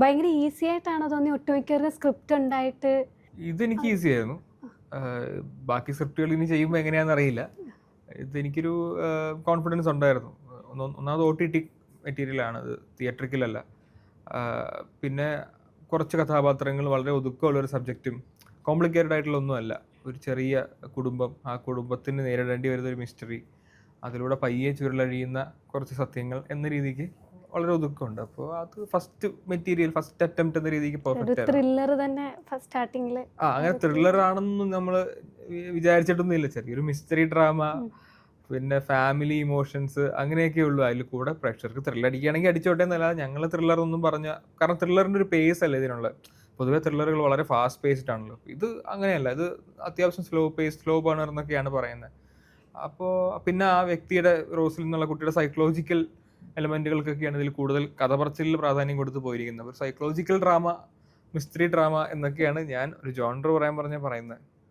ഭയങ്കര ഈസി ആയിട്ടാണോ തോന്നി ഒട്ടുമിക്കവർക്ക് സ്ക്രിപ്റ്റ് ഉണ്ടായിട്ട്? ഇതെനിക്ക് ഈസി ആയിരുന്നു. ബാക്കി സ്ക്രിപ്റ്റുകൾ ഇനി ചെയ്യുമ്പോൾ എങ്ങനെയാണെന്ന് അറിയില്ല. ഇതെനിക്കൊരു കോൺഫിഡൻസ് ഉണ്ടായിരുന്നു. ഒന്നാമത് OTT മെറ്റീരിയലാണ്, ഇത് തിയേറ്ററിക്കലല്ല. പിന്നെ കുറച്ച് കഥാപാത്രങ്ങൾ വളരെ ഒതുക്കമുള്ളൊരു സബ്ജക്റ്റും കോംപ്ലിക്കേറ്റഡ് ആയിട്ടുള്ള ഒന്നുമല്ല. ഒരു ചെറിയ കുടുംബം, ആ കുടുംബത്തിന് നേരിടേണ്ടി വരുന്ന ഒരു മിസ്റ്ററി, അതിലൂടെ പയ്യെ ചുരുളഴിയുന്ന കുറച്ച് സത്യങ്ങൾ എന്ന രീതിക്ക് വളരെ ഒതുക്കമുണ്ട്. അപ്പോൾ അത് ഫസ്റ്റ് മെറ്റീരിയൽ, ഫസ്റ്റ് അറ്റംപ്റ്റ് എന്ന രീതിക്ക് പെർഫെക്റ്റ് ആയിരുന്നു. ത്രില്ലർ തന്നെ സ്റ്റാർട്ടിങ്ങിൽ. അങ്ങനെ ത്രില്ലർ ആണെന്നും നമ്മൾ വിചാരിച്ചിട്ടൊന്നും ഇല്ല. ചെറിയൊരു മിസ്റ്ററി ഡ്രാമ, പിന്നെ ഫാമിലി ഇമോഷൻസ്, അങ്ങനെയൊക്കെ ഉള്ളൂ. അതിൽ കൂടെ പ്രേക്ഷകർക്ക് ത്രില്ലർ അടിക്കുകയാണെങ്കിൽ അടിച്ചോട്ടെ എന്നല്ലാതെ ഞങ്ങൾ ത്രില്ലർ ഒന്നും കാരണം ത്രില്ലറിൻ്റെ ഒരു പേസ് അല്ല ഇതിനുള്ളത്. പൊതുവെ ത്രില്ലറുകൾ വളരെ ഫാസ്റ്റ് പേസ്ഡ് ആണല്ലോ. ഇത് അങ്ങനെയല്ല, ഇത് അത്യാവശ്യം സ്ലോ പേസ്, സ്ലോ ബേണർ എന്നൊക്കെയാണ് പറയുന്നത്. അപ്പോൾ പിന്നെ ആ വ്യക്തിയുടെ, റോസിൽ നിന്നുള്ള കുട്ടിയുടെ സൈക്കോളജിക്കൽ എലമെന്റുകൾക്കൊക്കെയാണ് ഇതിൽ കൂടുതൽ കഥ പറച്ചിലിൽ പ്രാധാന്യം കൊടുത്ത് പോയിരിക്കുന്നത്. ഒരു സൈക്കോളജിക്കൽ ഡ്രാമ, മിസ്റ്ററി ഡ്രാമ എന്നൊക്കെയാണ് ഞാൻ ഒരു ജോണർ പറയുന്നത്.